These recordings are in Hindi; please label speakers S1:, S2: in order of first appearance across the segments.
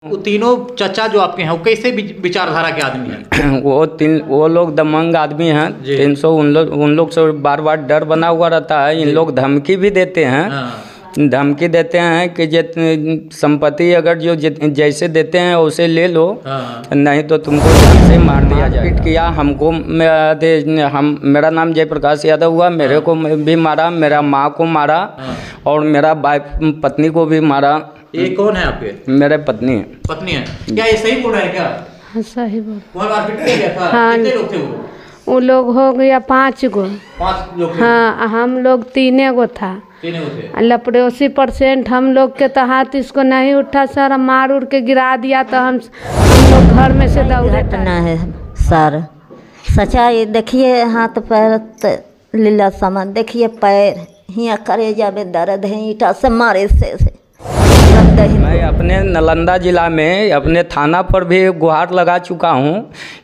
S1: वो तीनों चचा जो आपके हैं वो कैसे विचारधारा के आदमी हैं?
S2: वो लोग दमंग आदमी हैं। 300 उन लोग से बार बार डर बना हुआ रहता है। इन लोग धमकी भी देते हैं। धमकी देते हैं कि संपत्ति अगर जो जैसे देते हैं उसे ले लो, नहीं तो तुमको जान से मार दिया जाए। पीट किया हमको। मेरा नाम जयप्रकाश यादव हुआ। मेरे को भी मारा, मेरा माँ को मारा और मेरा पत्नी को भी मारा।
S1: ये कौन है आपके?
S2: मेरे पत्नी है।
S1: पत्नी है क्या? ये सही बोल रहा है क्या?
S3: हाँ सही बोल।
S1: वहाँ मारपीट किया गया था?
S3: हाँ,
S1: कितने लोग थे
S3: वो लोग हो गया 5 गो।
S1: 5 लोग?
S3: हाँ, हम लोग 3 गो था।
S1: 3 गो थे।
S3: लपड़ोसी % हम लोग के तो हाथ इसको नहीं उठा सर, मार उड़ के गिरा दिया तो हम लोग घर में से दौड़े।
S4: घटना है सर, सच्चाई देखिए। हाथ पैर लीला सामान देखिए, पैर हियाँ करेजा में दर्द है, ईंटा से मारे से।
S2: मैं अपने नालंदा जिला में अपने थाना पर भी गुहार लगा चुका हूँ।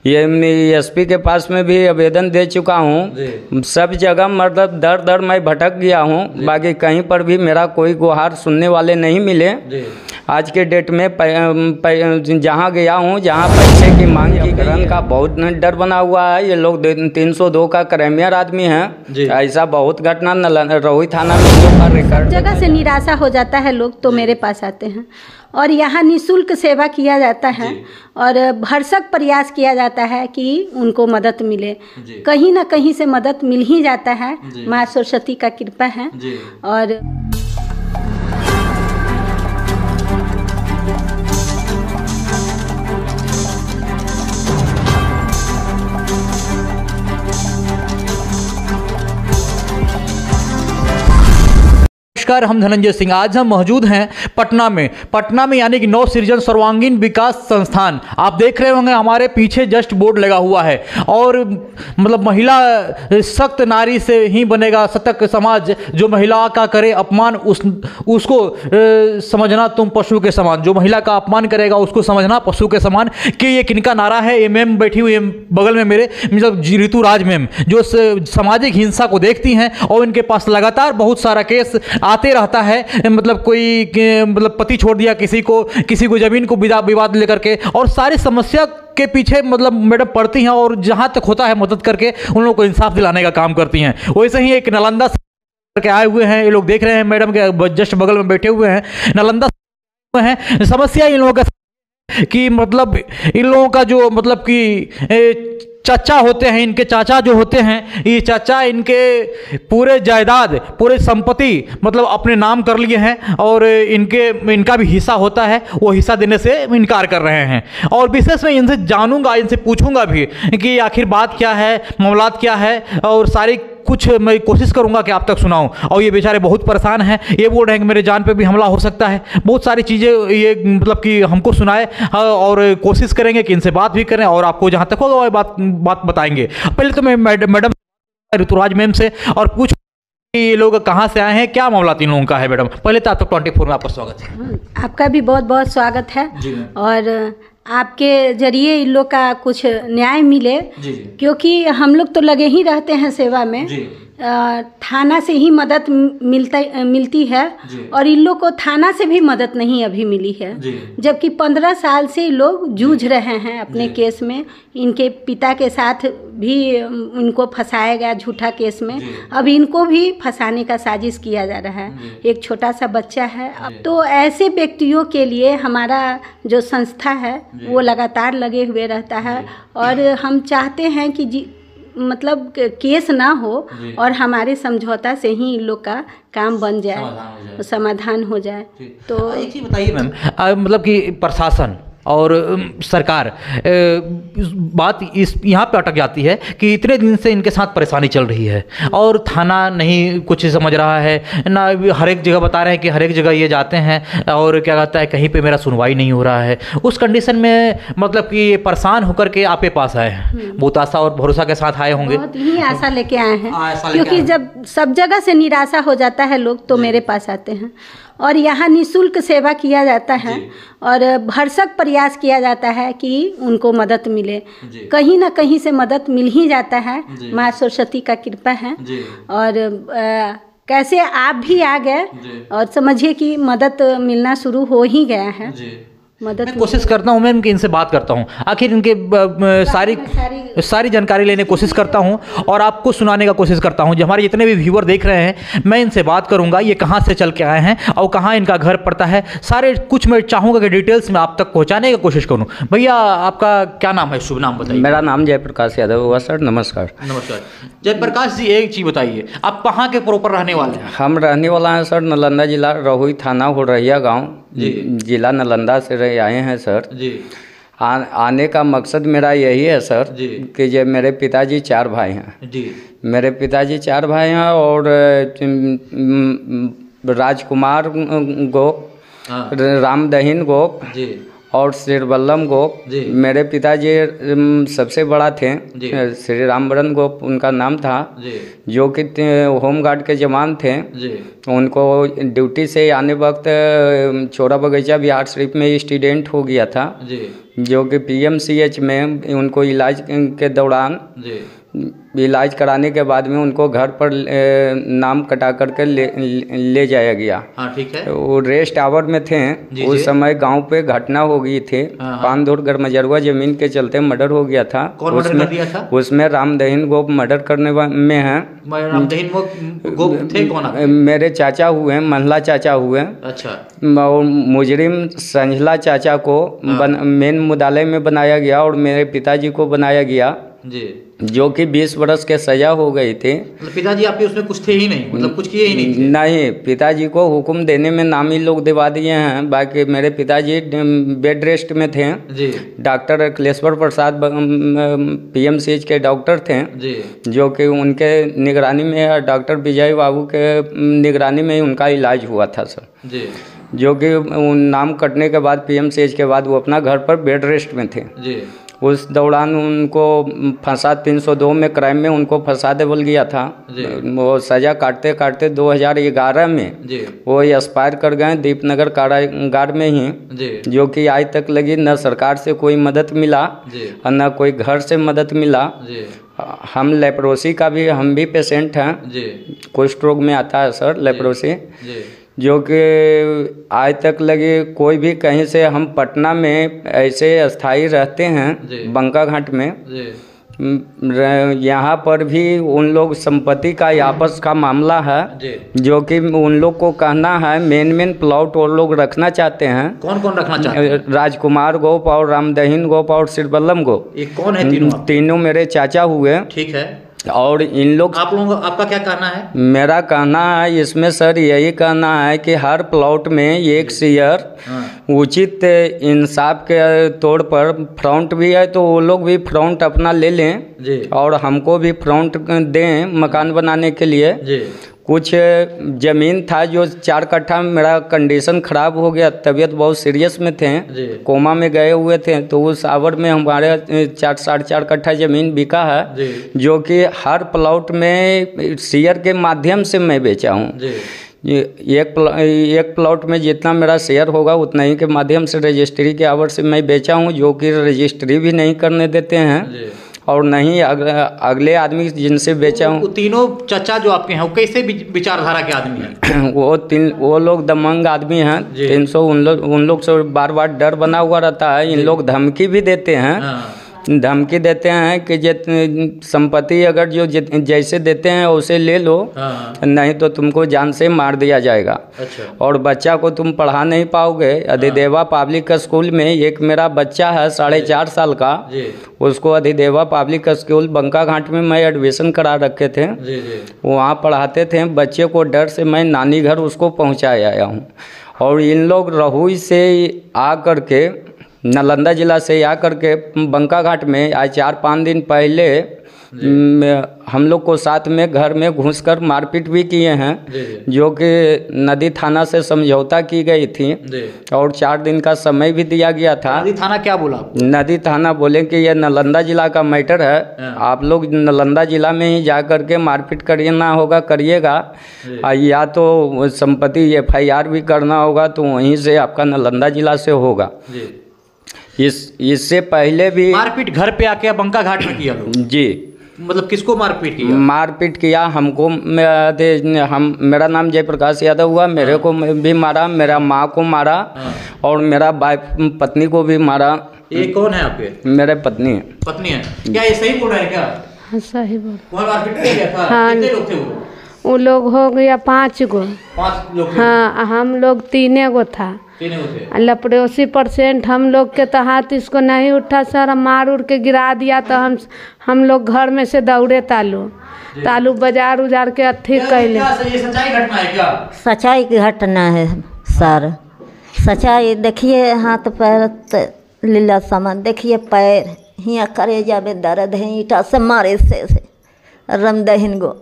S2: ये SP के पास में भी आवेदन दे चुका हूँ। सब जगह मतलब दर मैं भटक गया हूँ, बाकी कहीं पर भी मेरा कोई गुहार सुनने वाले नहीं मिले। आज के डेट में जहाँ गया हूँ, जहाँ पैसे की मांग की गई का बहुत डर बना हुआ है। ये लोग 302 का क्राइमियर आदमी हैं। ऐसा बहुत घटना रोही थाना में लोग का रिकॉर्ड।
S5: जगह से निराशा हो जाता है लोग तो मेरे पास आते हैं और यहाँ निःशुल्क सेवा किया जाता है और भरसक प्रयास किया जाता है कि उनको मदद मिले। कहीं ना कहीं से मदद मिल ही जाता है। माँ सरस्वती का कृपा है। और
S1: नमस्कार, हम धनंजय सिंह। आज हम मौजूद हैं पटना में यानी कि नव सृजन सर्वांगीण विकास संस्थान। आप देख रहे होंगे हमारे पीछे जस्ट बोर्ड लगा हुआ है और मतलब महिला सख्त नारी से ही बनेगा सतर्क समाज। जो महिला का करे अपमान उसको समझना तुम पशु के समान। जो महिला का अपमान करेगा उसको समझना पशु के समान। कि ये किनका नारा है? ये मैम बैठी हुई है बगल में मेरे, मतलब ऋतु राज मैम, जो सामाजिक हिंसा को देखती हैं और इनके पास लगातार बहुत सारा केस आते रहता है। मतलब कोई मतलब पति छोड़ दिया किसी को जमीन को विवाद लेकर के, और सारी समस्या के पीछे मतलब मैडम पड़ती हैं और जहां तक होता है मदद करके उन लोगों को इंसाफ दिलाने का काम करती हैं। वैसे ही एक नालंदा के आए हुए हैं, ये लोग देख रहे हैं मैडम के जस्ट बगल में बैठे हुए हैं, नालंदा हैं। समस्या इन लोगों का कि मतलब इन लोगों का जो मतलब कि चाचा होते हैं, इनके चाचा जो होते हैं, ये चाचा इनके पूरे जायदाद पूरे संपत्ति मतलब अपने नाम कर लिए हैं और इनका भी हिस्सा होता है, वो हिस्सा देने से इनकार कर रहे हैं। और विशेष में इनसे जानूंगा, इनसे पूछूंगा भी कि आखिर बात क्या है, मामलात क्या है, और सारी कुछ मैं कोशिश करूंगा कि आप तक सुनाऊं। और ये बेचारे बहुत परेशान हैं। ये बोल रहे हैं कि मेरे जान पे भी हमला हो सकता है। बहुत सारी चीज़ें ये मतलब कि हमको सुनाए और कोशिश करेंगे कि इनसे बात भी करें और आपको जहां तक होगा बात बताएंगे। पहले तो मैं मैडम ऋतुराज मैम से और पूछ ये लोग कहाँ से आए हैं, क्या मामला इन लोगों का है। मैडम पहले तो आपका 24 में आपका स्वागत है।
S5: आपका भी बहुत बहुत स्वागत है और आपके जरिए इन लोग का कुछ न्याय मिले। क्योंकि हम लोग तो लगे ही रहते हैं सेवा में। थाना से ही मदद मिलती है और इन लोग को थाना से भी मदद नहीं अभी मिली है। जबकि 15 साल से लोग जूझ रहे हैं अपने केस में। इनके पिता के साथ भी इनको फंसाया गया झूठा केस में। अब इनको भी फंसाने का साजिश किया जा रहा है। एक छोटा सा बच्चा है। अब तो ऐसे व्यक्तियों के लिए हमारा जो संस्था है वो लगातार लगे हुए रहता है और हम चाहते हैं कि मतलब केस ना हो और हमारे समझौता से ही इन लोग का काम बन जाए, समाधान हो जाए। तो
S1: एक चीज़ बताइए मैम, मतलब कि प्रशासन और सरकार बात इस यहाँ पे अटक जाती है कि इतने दिन से इनके साथ परेशानी चल रही है और थाना नहीं कुछ समझ रहा है ना। हर एक जगह बता रहे हैं कि हर एक जगह ये जाते हैं और क्या कहता है कहीं पे मेरा सुनवाई नहीं हो रहा है। उस कंडीशन में मतलब कि ये परेशान होकर के आपके पास आए हैं, बहुत आशा और भरोसा के साथ आए होंगे।
S5: बहुत ही आशा लेके आए हैं क्योंकि जब सब जगह से निराशा हो जाता है लोग तो मेरे पास आते हैं और यहाँ निःशुल्क सेवा किया जाता है और भरसक प्रयास किया जाता है कि उनको मदद मिले। कहीं ना कहीं से मदद मिल ही जाता है। माँ सरस्वती का कृपा है और कैसे आप भी आ गए और समझिए कि मदद मिलना शुरू हो ही गया है। मदद
S1: मैं कोशिश करता हूँ, मैं इनसे बात करता हूँ, आखिर इनके सारी जानकारी लेने की कोशिश करता हूँ और आपको सुनाने का कोशिश करता हूँ। जो हमारे जितने भी व्यूअर देख रहे हैं, मैं इनसे बात करूँगा, ये कहाँ से चल के आए हैं और कहाँ इनका घर पड़ता है, सारे कुछ मैं चाहूँगा कि डिटेल्स में आप तक पहुँचाने की कोशिश करूँ। भैया आपका क्या नाम है, शुभ नाम बताइए।
S2: मेरा नाम जयप्रकाश यादव हुआ सर। नमस्कार।
S1: नमस्कार जयप्रकाश जी, एक चीज़ बताइए, आप कहाँ के प्रॉपर रहने वाले हैं?
S2: हम रहने वाला हैं सर नालंदा जिला, रहुई थाना, हुरैया गांव, जिला नालंदा से आए हैं सर जी। आने का मकसद मेरा यही है सर कि जब मेरे पिताजी 4 भाई हैं जी, मेरे पिताजी 4 भाई हैं और राजकुमार गोप, रामदहीन गोप और श्रीवल्लभ गोप। मेरे पिताजी सबसे बड़ा थे, श्री रामवरण गोप उनका नाम था, जो कि होमगार्ड के जवान थे। उनको ड्यूटी से आने वक्त छोरा बगीचा बिहार शरीफ में एक्सीडेंट हो गया था, जो कि PMCH में उनको इलाज के दौरान इलाज कराने के बाद में उनको घर पर नाम कटा करके ले जाया गया।
S1: हाँ, ठीक है।
S2: वो रेस्ट आवर में थे उस समय गांव पे घटना हो गई थी। पानदौर गरमजरुआ जमीन के चलते मर्डर हो गया था।
S1: कौन मर्डर कर दिया था? उसमें
S2: रामदहीन गोप मर्डर करने में हैं।
S1: रामदहीन गोप थे कौन?
S2: मेरे चाचा हुए, महला चाचा हुए।
S1: अच्छा।
S2: और मुजरिम संझला चाचा को मेन मुदाले में बनाया गया और मेरे पिताजी को बनाया गया जी, जो कि 20 वर्ष के सजा हो गई थी।
S1: पिताजी आपके उसमें कुछ थे ही नहीं, मतलब कुछ किए ही नहीं थे?
S2: नहीं, पिताजी को हुक्म देने में नामी लोग दिवा दिए हैं। बाकी मेरे पिताजी बेड रेस्ट में थे जी। डॉक्टर अखिलेश्वर प्रसाद PMCH के डॉक्टर थे जी, जो कि उनके निगरानी में, डॉक्टर विजय बाबू के निगरानी में ही उनका इलाज हुआ था सर जी, जो कि नाम कटने के बाद PMCH के बाद वो अपना घर पर बेड रेस्ट में थे जी। उस दौरान उनको फंसा 302 में क्राइम में उनको फंसा देवल गया था। वो सज़ा काटते काटते 2011 में वो एक्सपायर कर गए दीपनगर कारागार में ही, जो कि आज तक लगी न सरकार से कोई मदद मिला और न कोई घर से मदद मिला। हम लेप्रोसी का भी, हम भी पेशेंट हैं, कुष्ठ रोग में आता है सर लेप्रोसी, जो कि आज तक लगे कोई भी कहीं से, हम पटना में ऐसे अस्थाई रहते हैं बंका घाट में, यहाँ पर भी उन लोग संपत्ति का आपस का मामला है, जो कि उन लोग को कहना है मेन प्लॉट वो लोग रखना चाहते हैं।
S1: कौन कौन रखना चाहते हैं?
S2: राजकुमार गोप और रामदहीन गोप और श्रीवल्लभ गोप।
S1: ये कौन है
S2: तीनों मेरे चाचा हुए।
S1: ठीक है।
S2: और इन लोग,
S1: आप लोगों का, आपका क्या कहना है?
S2: मेरा कहना है इसमें सर यही कहना है कि हर प्लॉट में एक शेयर उचित इंसाफ के तौर पर फ्रंट भी है तो वो लोग भी फ्रंट अपना ले लें जी, और हमको भी फ्रंट दें मकान बनाने के लिए जी। कुछ ज़मीन था जो 4 कट्ठा, मेरा कंडीशन ख़राब हो गया, तबीयत बहुत सीरियस में थे, कोमा में गए हुए थे, तो उस आवर में हमारे 4.5 कट्ठा ज़मीन बिका है, जो कि हर प्लॉट में शेयर के माध्यम से मैं बेचा हूँ। एक प्लॉट में जितना मेरा शेयर होगा उतना ही के माध्यम से रजिस्ट्री के आवर से मैं बेचा हूँ, जो कि रजिस्ट्री भी नहीं करने देते हैं और नहीं अगले आदमी जिनसे बेचा हूँ।
S1: तीनों चचा जो आपके हैं वो कैसे विचारधारा के आदमी हैं?
S2: वो लोग दमंग आदमी हैं। 300 उन लोग से बार बार डर बना हुआ रहता है। इन लोग धमकी भी देते हैं। धमकी देते हैं कि संपत्ति अगर जो जैसे देते हैं उसे ले लो, नहीं तो तुमको जान से मार दिया जाएगा। अच्छा। और बच्चा को तुम पढ़ा नहीं पाओगे। अधिदेवा पब्लिक स्कूल में एक मेरा बच्चा है 4.5 साल का, उसको अधिदेवा पब्लिक स्कूल बंका घाट में मैं एडमिशन करा रखे थे, वहाँ पढ़ाते थे। बच्चे को डर से मैं नानी घर उसको पहुँचाया आया हूँ। और इन लोग रहुई से आ करके, नालंदा जिला से आकर के बंका घाट में आज 4-5 दिन पहले हम लोग को साथ में घर में घुसकर मारपीट भी किए हैं, जो कि नदी थाना से समझौता की गई थी और 4 दिन का समय भी दिया गया था।
S1: नदी थाना क्या बोला?
S2: नदी थाना बोले कि यह नालंदा जिला का मैटर है, आप लोग नालंदा जिला में ही जा कर के मारपीट करना होगा, करिएगा, या तो संपत्ति FIR भी करना होगा, तो वहीं से आपका नालंदा जिला से होगा। इससे पहले भी
S1: मारपीट घर पे आके बंका घाट में किया लोग?
S2: जी।
S1: मतलब किसको मारपीट किया?
S2: मारपीट किया हमको। मेरा नाम जयप्रकाश यादव हुआ। मेरे को भी मारा, मेरा माँ को मारा और मेरा पत्नी को भी मारा।
S1: ये कौन है आपके?
S2: मेरे पत्नी है।
S1: पत्नी है क्या? ये सही बोल रहा है क्या?
S3: हाँ सही बोल।
S1: वहाँ मारपीट किया गया था?
S3: हाँ।
S1: कितने लोग थे
S3: वो लोग हो गया 5 गो।
S1: 5 लोग थे?
S3: हाँ हम लोग 3 गो था।
S1: 3 गो थे।
S3: लपड़ोसी % हम लोग के तो हाथ इसको नहीं उठा सर, मार उड़ के गिरा दिया। तो हम लोग घर में से दौड़े तालू बाजार उजार के अथी कैले।
S1: ये सच्चाई घटना है क्या?
S4: सच्चाई की घटना है सर। सच्चाई देखिए, हाथ पैर लीला सामान देखिए, पैर हियाँ करेजा में दर्द है, ईटा से मारे से रमदहिन गो।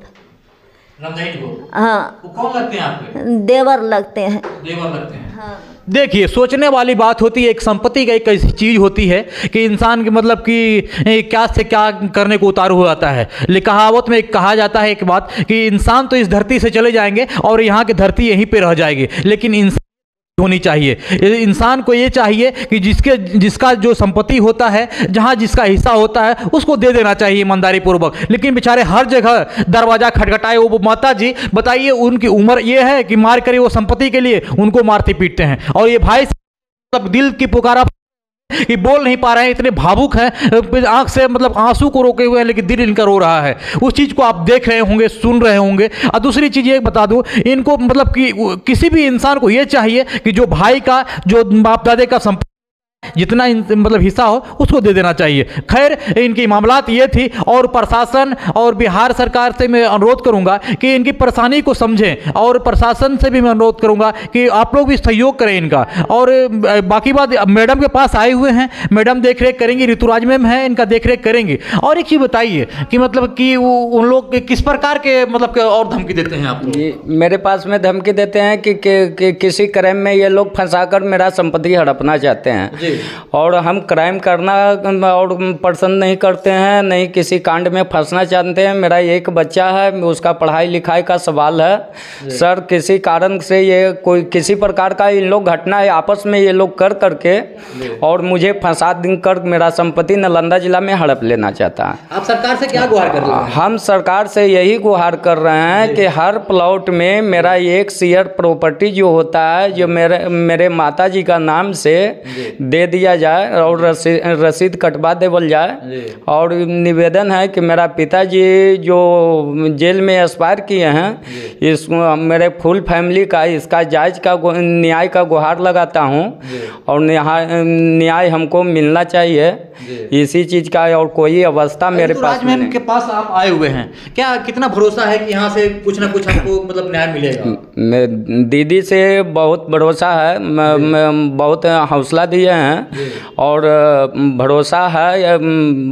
S1: रमदहिन गो?
S4: हाँ।
S1: वो कौन लगते हैं आपके?
S4: देवर लगते हैं।
S1: देवर लगते हैं।
S4: हाँ।
S1: देखिए, सोचने वाली बात होती है। एक संपत्ति का एक ऐसी चीज़ होती है कि इंसान की मतलब कि क्या से क्या करने को उतारू हो जाता है। कहावत में एक कहा जाता है एक बात कि इंसान तो इस धरती से चले जाएंगे और यहाँ की धरती यहीं पे रह जाएगी, लेकिन इंसान होनी चाहिए। इंसान को ये चाहिए कि जिसका जो संपत्ति होता है, जहाँ जिसका हिस्सा होता है, उसको दे देना चाहिए ईमानदारी पूर्वक। लेकिन बेचारे हर जगह दरवाजा खटखटाए। वो माता जी बताइए, उनकी उम्र ये है कि मार कर वो संपत्ति के लिए उनको मारते पीटते हैं। और ये भाई मतलब दिल की पुकारा कि बोल नहीं पा रहे हैं, इतने भावुक हैं, आंख से मतलब आंसू को रोके हुए हैं, लेकिन दिल इनका रो रहा है। उस चीज़ को आप देख रहे होंगे, सुन रहे होंगे। और दूसरी चीज़ ये बता दूं, इनको मतलब कि किसी भी इंसान को ये चाहिए कि जो भाई का, जो बाप दादे का संपत्ति जितना मतलब हिस्सा हो, उसको दे देना चाहिए। खैर, इनकी मामलात ये थी और प्रशासन और बिहार सरकार से मैं अनुरोध करूंगा कि इनकी परेशानी को समझें, और प्रशासन से भी मैं अनुरोध करूंगा कि आप लोग भी सहयोग करें इनका। और बाकी बात, मैडम के पास आए हुए हैं, मैडम देख रेख करेंगी, ऋतुराज मैम है, इनका देख रेख करेंगी। और एक चीज़ बताइए कि मतलब कि उन लोग किस प्रकार के मतलब और धमकी देते हैं आपको?
S2: मेरे पास में धमकी देते हैं कि किसी क्राइम में ये लोग फंसाकर मेरा संपत्ति हड़पना चाहते हैं। और हम क्राइम करना और पसंद नहीं करते हैं, नहीं किसी कांड में फंसना चाहते हैं। मेरा एक बच्चा है, उसका पढ़ाई लिखाई का सवाल है सर। किसी कारण से ये कोई किसी प्रकार का इन लोग घटना है आपस में ये लोग कर करके और मुझे फंसा कर मेरा संपत्ति नालंदा जिला में हड़प लेना चाहता है।
S1: आप सरकार से क्या गुहार कर रहे हैं?
S2: हम सरकार से यही गुहार कर रहे हैं कि हर प्लॉट में मेरा 1 शेयर प्रॉपर्टी जो होता है, जो मेरे माता जी का नाम से दे दिया जाए और रसीद कटवा देवल जाए। और निवेदन है कि मेरा पिताजी जो जेल में एक्सपायर किए हैं, इसको मेरे फुल फैमिली का इसका जायज का न्याय का गुहार लगाता हूं। और न्याय हमको मिलना चाहिए इसी चीज़ का। और कोई अवस्था मेरे पास
S1: मैम के पास आप आए हुए हैं, क्या कितना भरोसा है कि यहाँ से कुछ ना कुछ हमको मतलब न्याय मिलेगा?
S2: दीदी से बहुत भरोसा है, बहुत हौसला दिए हैं और भरोसा है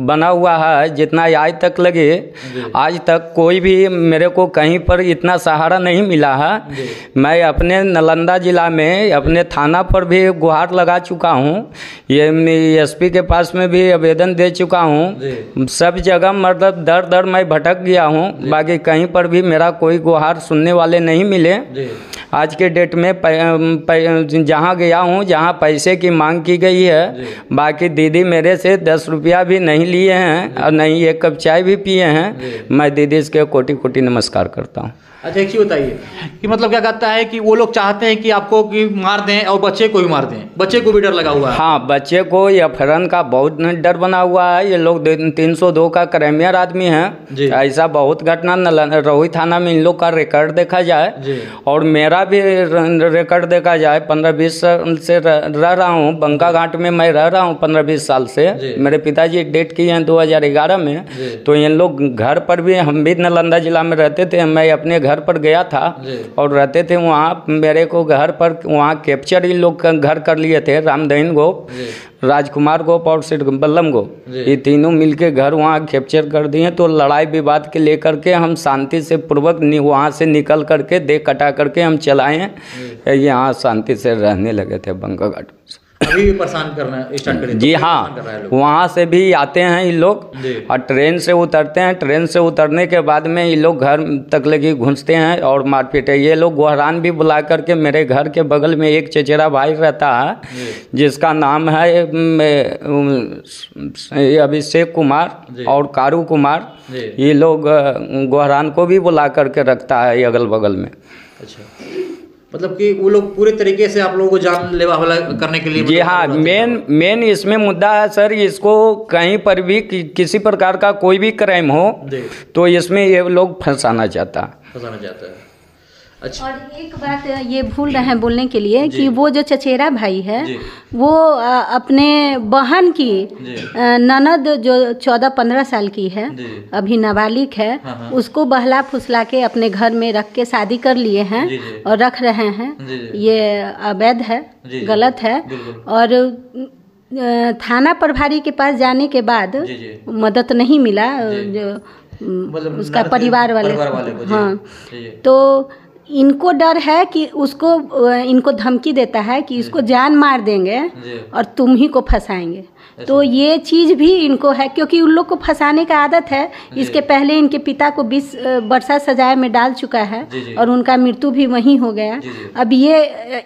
S2: बना हुआ है। जितना आज तक लगे, आज तक कोई भी मेरे को कहीं पर इतना सहारा नहीं मिला है। मैं अपने नालंदा जिला में अपने थाना पर भी गुहार लगा चुका हूँ, ये SP के पास में भी आवेदन दे चुका हूँ। सब जगह मतलब दर मैं भटक गया हूँ, बाकी कहीं पर भी मेरा कोई गुहार सुनने वाले नहीं मिले। आज के डेट में जहाँ गया हूँ, जहाँ पैसे की मांग की गई है, बाकी दीदी मेरे से 10 रुपया भी नहीं लिए हैं और नहीं 1 कप चाय भी पिए हैं। मैं दीदी इसके कोटि कोटि नमस्कार करता हूँ।
S1: अच्छा, एक चीज़ बताइए कि मतलब क्या कहता है कि वो लोग चाहते हैं कि आपको कि मार दें और बच्चे को भी मार दें, बच्चे को भी डर लगा हुआ है?
S2: हाँ, बच्चे को या फरन का बहुत डर बना हुआ है। ये लोग 302 का क्राइमियर आदमी हैं। ऐसा बहुत घटना रोही थाना में इन लोग का रिकॉर्ड देखा जाए और मेरा भी रिकॉर्ड देखा जाए। 15-20 साल से रह रहा हूँ बंका घाट में, मैं रह रहा हूँ 15-20 साल से। मेरे पिताजी डेट किए हैं 2011 में। तो इन लोग घर पर भी, हम भी नालंदा जिला में रहते थे, मैं अपने घर पर गया था और रहते थे वहाँ। मेरे को घर पर वहाँ कैप्चर इन लोग घर कर लिए थे, रामदहिन गोप, राजकुमार गोप और सिर बल्लम गोप, ये तीनों मिलके घर वहाँ कैप्चर कर दिए। तो लड़ाई विवाद के लेकर के हम शांति से पूर्वक वहाँ से निकल करके देख कटा करके हम चलाए, यहाँ शांति से रहने लगे थे बंका घाट।
S1: अभी भी परेशान करना स्टार्ट कर
S2: जी हाँ, वहाँ से भी आते हैं ये लोग और ट्रेन से उतरते हैं। ट्रेन से उतरने के बाद में ये लोग घर तक लगे घुसते हैं और मारपीट है। ये लोग गुहरान भी बुला करके, मेरे घर के बगल में एक चचेरा भाई रहता है जिसका नाम है अभिषेक कुमार और कारू कुमार, ये लोग गुहरान को भी बुला करके रखता है अगल बगल में।
S1: अच्छा, मतलब कि वो लोग पूरे तरीके से आप लोगों को जानलेवा हमला करने के लिए
S2: जी हाँ, मेन इसमें मुद्दा है सर, इसको कहीं पर भी किसी प्रकार का कोई भी क्राइम हो तो इसमें ये लोग फंसाना चाहता है।
S1: अच्छा,
S5: और एक बात ये भूल रहे हैं बोलने के लिए कि वो जो चचेरा भाई है वो अपने बहन की ननद जो 14-15 साल की है, अभी नाबालिग है, उसको बहला फुसला के अपने घर में रख के शादी कर लिए हैं और रख रहे हैं। ये अवैध है, गलत है। और थाना प्रभारी के पास जाने के बाद मदद नहीं मिला, जो मतलब उसका परिवार वाले को। हाँ, तो इनको डर है कि उसको, इनको धमकी देता है कि इसको जान मार देंगे और तुम ही को फंसाएंगे। तो ये चीज़ भी इनको है, क्योंकि उन लोग को फंसाने का आदत है। इसके पहले इनके पिता को 20 वर्षा सजाए में डाल चुका है और उनका मृत्यु भी वहीं हो गया। अब ये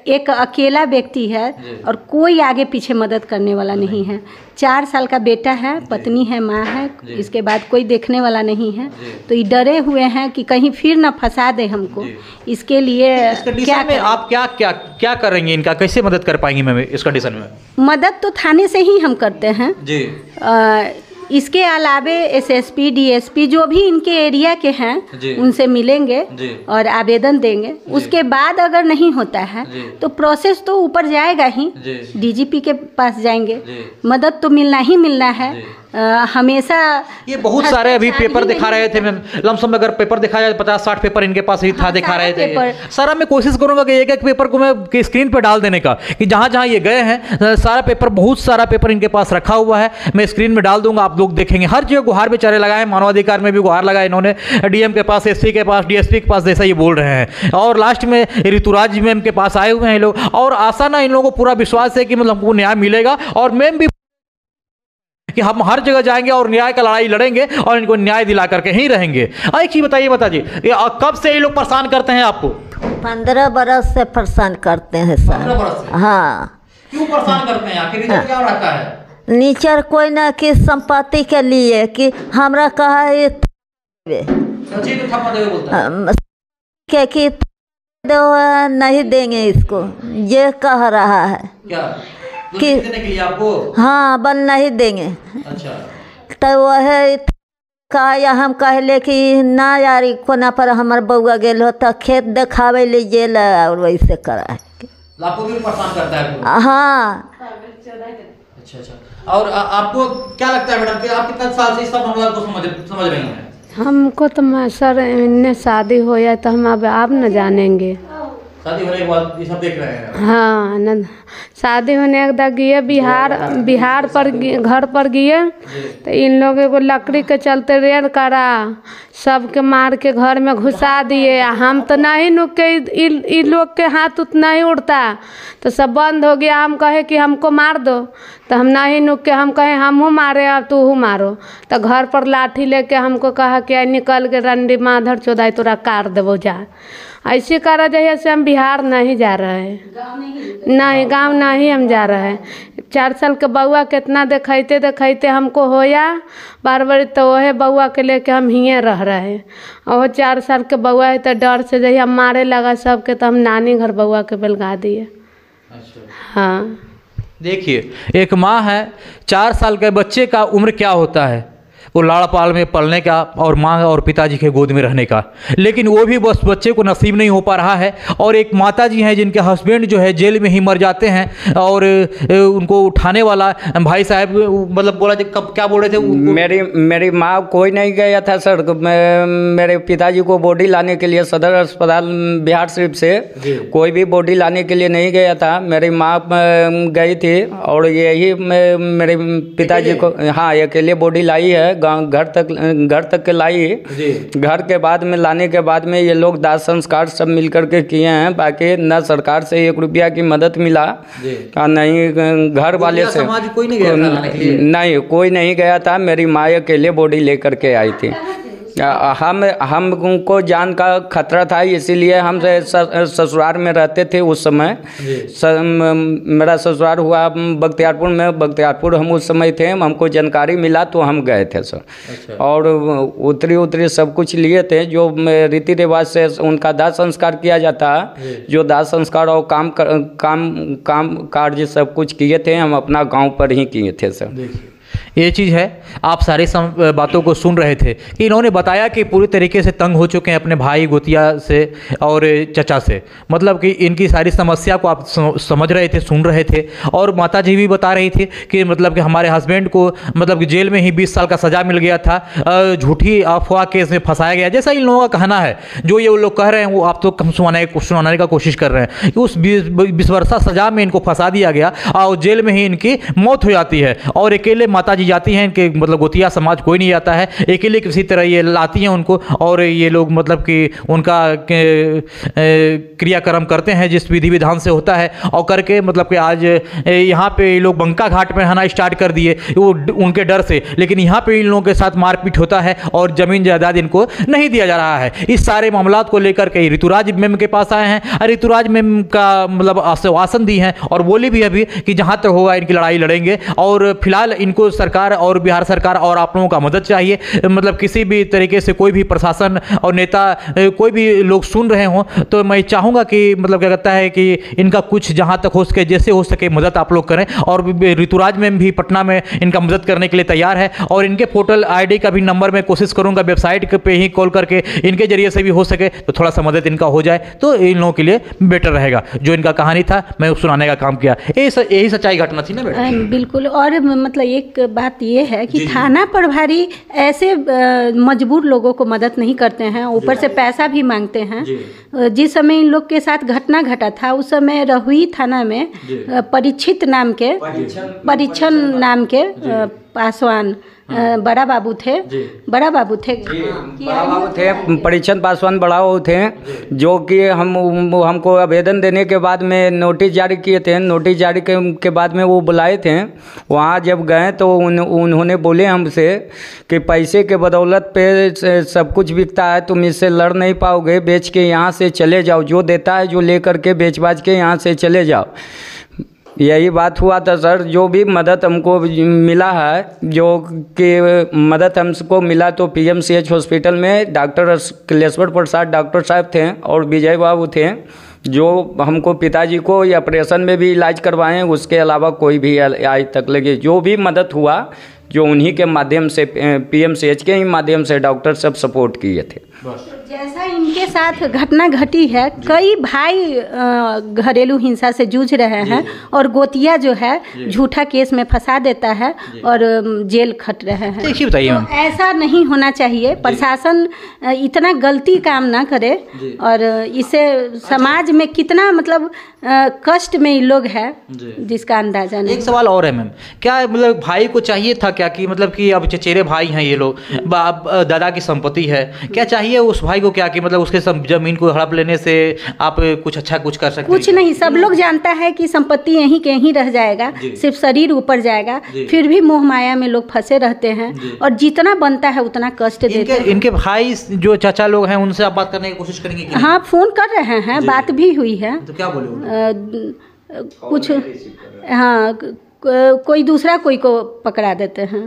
S5: एक अकेला व्यक्ति है और कोई आगे पीछे मदद करने वाला नहीं है। 4 साल का बेटा है, पत्नी है, माँ है, इसके बाद कोई देखने वाला नहीं है। तो ये डरे हुए हैं कि कहीं फिर न फंसा दे हमको। इसके लिए
S1: क्या में आप क्या करेंगे, इनका कैसे मदद कर पाएंगे मैम इस कंडीशन में?
S5: मदद तो थाने से ही हम करते हैं जी। इसके अलावे एसएसपी, डीएसपी जो भी इनके एरिया के हैं उनसे मिलेंगे और आवेदन देंगे। उसके बाद अगर नहीं होता है तो प्रोसेस तो ऊपर जाएगा ही, डीजीपी के पास जाएंगे। मदद तो मिलना ही मिलना है हमेशा।
S1: ये बहुत सारे अभी पेपर दिखा रहे थे मैम, लमसम अगर पेपर दिखाया जाए 50-60 पेपर इनके पास ही था, दिखा रहे थे। सारा मैं कोशिश करूंगा कि एक पेपर को मैं स्क्रीन पे डाल देने का, कि जहां जहां ये गए हैं सारा पेपर, बहुत सारा पेपर इनके पास रखा हुआ है, मैं स्क्रीन में डाल दूंगा, आप लोग देखेंगे। हर जगह गुहार बेचारे लगाए, मानवाधिकार में भी गुहार लगाए इन्होंने, डीएम के पास, एसपी के पास, डीएसपी के पास, जैसा ये बोल रहे हैं। और लास्ट में ऋतुराज मैम के पास आए हुए हैं लोग, और आशा ना इन लोगों को पूरा विश्वास है कि मतलब हमको न्याय मिलेगा। और मैम भी कि हम हर जगह जाएंगे और न्याय का लड़ाई लड़ेंगे और इनको न्याय दिला करके ही रहेंगे। एक चीज बताइए, कब से ये लोग परेशान करते हैं आपको?
S4: 15 बरस से परेशान करते हैं सर।
S1: 15 बरस से?
S4: हाँ।
S1: क्यों परेशान करते हैं? आखिर रीजन क्या रहता है?
S4: नीचर कोई ना कि संपत्ति के लिए कि हमरा कहा कि नहीं देंगे इसको, ये कह रहा है
S1: क्या
S4: कि
S1: देने के लिए आपको?
S4: हाँ, बल नहीं देंगे।
S1: अच्छा,
S4: तो वह का या हम कहले कि ना यार कोना पर हमार बउआ गेल हो तो खेत देखावे ले जेल और वैसे करा
S1: आपको भी परेशान करता है?
S4: हाँ।
S1: अच्छा। और आपको क्या लगता है मैडम कि आप कितने साल से इस सब मामला को समझ रही हैं?
S3: हमको तो सर इन्हें शादी हो या तो हम अब आप न जानेंगे।
S1: शादी होने के बाद ये सब देख रहे हैं?
S3: हाँ, न शादी होने के बाद गए बिहार पर घर पर गए तो इन लोगों को लकड़ी के चलते रेड करा, सबके मार के घर में घुसा दिए। हम तो नहीं नुके, इन लोग के हाथ उतना ही उड़ता तो सब बंद हो गया। हम कहे कि हमको मार दो तो हम नहीं नुके, हम कहे हमहू मारे अब तू मारो। तो घर पर लाठी लेके हमको कहा कि निकल के रंडी माधर चौदाई तोरा काट देवो जा। ऐसे करा जाइए से हम बिहार नहीं जा रहे हैं, नहीं गांव नहीं हम जा रहे हैं। 4 साल के बउआ कितना देखते हमको होया बार तो वह बउआ के लेके हम हिये रह रहे हैं। और 4 साल के बउआ है तो डर से जही हम मारे लगा सबके, तो हम नानी घर बउआ के बेलगा दिए। हाँ,
S1: देखिए एक माँ है, 4 साल के बच्चे का उम्र क्या होता है, वो लाड़ पाल में पलने का और माँ और पिताजी के गोद में रहने का, लेकिन वो भी बस बच्चे को नसीब नहीं हो पा रहा है। और एक माता जी हैं जिनके हस्बैंड जो है जेल में ही मर जाते हैं, और उनको उठाने वाला भाई साहब मतलब बोला कब क्या बोल रहे थे?
S2: मेरी माँ कोई नहीं गया था सर, मेरे पिताजी को बॉडी लाने के लिए सदर अस्पताल बिहार शरीफ से कोई भी बॉडी लाने के लिए नहीं गया था। मेरी माँ गई थी और यही मेरे पिताजी को, हाँ, अकेले बॉडी लाई है, घर तक के लाई। घर के बाद में लाने के बाद में ये लोग दाह संस्कार सब मिल करके किए हैं। बाकी न सरकार से 1 रुपया की मदद मिला और नहीं घर वाले से
S1: कोई नहीं गया था?
S2: नहीं, कोई नहीं गया था। मेरी माँ अकेले बॉडी लेकर के आई थी। हमको जान का खतरा था, इसीलिए हम ससुराल में रहते थे उस समय। मेरा ससुराल हुआ बख्तियारपुर में। बख्तियारपुर हम उस समय थे, हमको जानकारी मिला तो हम गए थे सर।
S1: अच्छा।
S2: और उतरी सब कुछ लिए थे। जो रीति रिवाज से उनका दाह संस्कार किया जाता है, जो दाह संस्कार और काम कार्य सब कुछ किए थे, हम अपना गाँव पर ही किए थे सर।
S1: ये चीज़ है, आप सारी बातों को सुन रहे थे कि इन्होंने बताया कि पूरी तरीके से तंग हो चुके हैं अपने भाई गोतिया से और चचा से। मतलब कि इनकी सारी समस्या को आप समझ रहे थे, सुन रहे थे। और माता जी भी बता रही थी कि मतलब कि हमारे हस्बैंड को मतलब कि जेल में ही 20 साल का सज़ा मिल गया था, झूठी अफवाह केस में फंसाया गया, जैसा इन लोगों का कहना है। जो ये लोग कह रहे हैं वो आप तो कम सुनाने का कोशिश कर रहे हैं कि उस 20 वर्षा सज़ा में इनको फंसा दिया गया और जेल में ही इनकी मौत हो जाती है। और अकेले माता जी जाती हैं कि मतलब गोतिया समाज कोई नहीं आता है, अकेले किसी तरह ये लाती हैं उनको। और ये लोग मतलब कि उनका क्रियाक्रम करते हैं जिस विधि विधान से होता है, और करके मतलब कि आज यहाँ पे ये लोग बंका घाट में रहना स्टार्ट कर दिए वो उनके डर से। लेकिन यहाँ पे इन लोगों के साथ मारपीट होता है और ज़मीन जायदाद इनको नहीं दिया जा रहा है। इस सारे मामलात को लेकर के ऋतुराज मैम के पास आए हैं और ऋतुराज मैम का मतलब आश्वासन दी हैं और बोली भी अभी कि जहाँ तक होगा इनकी लड़ाई लड़ेंगे। और फिलहाल इनको सरकार और बिहार सरकार और आप लोगों का मदद चाहिए। मतलब किसी भी तरीके से कोई भी प्रशासन और नेता कोई भी लोग सुन रहे हों तो मैं चाहूँगा कि मतलब क्या कहता है कि इनका कुछ जहाँ तक हो सके, जैसे हो सके मदद आप लोग करें। और ऋतुराज में भी पटना में इनका मदद करने के लिए तैयार है। और इनके पोर्टल ID का भी नंबर मैं कोशिश करूँगा वेबसाइट पे ही कॉल करके इनके जरिए से भी हो सके तो थोड़ा सा मदद इनका हो जाए तो इन लोगों के लिए बेटर रहेगा। जो इनका कहानी था मैं सुनाने का काम किया, यही सच्चाई घटना थी ना बेटा?
S5: बिल्कुल। और मतलब एक बात ये है कि थाना प्रभारी ऐसे मजबूर लोगों को मदद नहीं करते हैं, ऊपर से पैसा भी मांगते हैं। जिस समय इन लोग के साथ घटना घटा था उस समय रहुई थाना में परीक्षण नाम के पासवान बड़ा बाबू थे
S2: परीक्षण पासवान बड़ा बाबू थे, जो कि हमको आवेदन देने के बाद में नोटिस जारी किए थे। नोटिस जारी के बाद में वो बुलाए थे। वहाँ जब गए तो उन्होंने बोले हमसे कि पैसे के बदौलत पे सब कुछ बिकता है, तुम इससे लड़ नहीं पाओगे, बेच के यहाँ से चले जाओ, जो देता है जो ले करके बेच बाच के यहाँ से चले जाओ। यही बात हुआ था सर। जो भी मदद हमको मिला है, जो कि मदद हमको मिला तो PMCH हॉस्पिटल में डॉक्टर कलेश्वर प्रसाद डॉक्टर साहब थे और विजय बाबू थे, जो हमको पिताजी को ऑपरेशन में भी इलाज करवाएं। उसके अलावा कोई भी आज तक लगे जो भी मदद हुआ जो उन्हीं के माध्यम से PMCH के ही माध्यम से डॉक्टर सब सपोर्ट किए थे।
S5: जैसा इनके साथ घटना घटी है, कई भाई घरेलू हिंसा से जूझ रहे हैं और गोतिया जो है झूठा केस में फंसा देता है और जेल खट रहे हैं।
S1: देखिए बताइए
S5: तो ऐसा नहीं होना चाहिए। प्रशासन इतना गलती काम ना करे और इसे समाज में कितना मतलब कष्ट में लोग हैं जिसका अंदाजा नहीं।
S1: एक सवाल और है मैम, क्या मतलब भाई को चाहिए था क्या कि मतलब कि अब चचेरे भाई हैं ये लोग, दादा की संपत्ति है, क्या चाहिए उस भाई को क्या कि मतलब उसके जमीन को हड़प लेने से आप कुछ अच्छा कुछ कर सकते?
S5: कुछ नहीं, सब लोग जानता है कि संपत्ति यहीं के यहीं रह जाएगा, सिर्फ शरीर ऊपर जाएगा। फिर भी मोह माया में लोग फंसे रहते हैं और जितना बनता है उतना कष्ट देते हैं।
S1: इनके भाई जो चाचा लोग हैं उनसे आप बात करने की कोशिश करेंगे?
S5: हाँ, फोन कर रहे हैं, बात भी हुई है।
S1: तो क्या बोले
S5: कुछ हाँ कोई दूसरा कोई को पकड़ा देते हैं,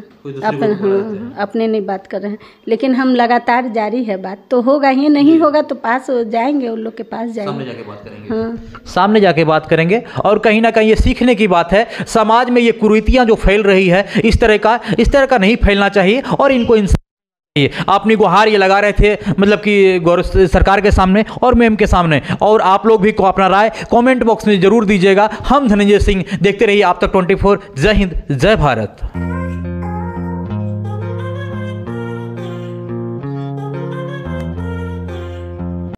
S5: अपने नहीं बात कर रहे हैं। लेकिन हम लगातार जारी है, बात तो होगा ही, नहीं होगा तो पास जाएंगे, उन लोग के पास जाएंगे,
S1: सामने जाके बात करेंगे। हाँ, सामने जाके बात करेंगे। और कहीं ना कहीं ये सीखने की बात है, समाज में ये कुरीतियां जो फैल रही है इस तरह का नहीं फैलना चाहिए और इनको अपनी गुहार ये लगा रहे थे मतलब कि सरकार के सामने और मैम के सामने। और आप लोग भी को अपना राय कमेंट बॉक्स में जरूर दीजिएगा। हम धनंजय सिंह, देखते रहिए आप तक 24। जय हिंद, जय भारत।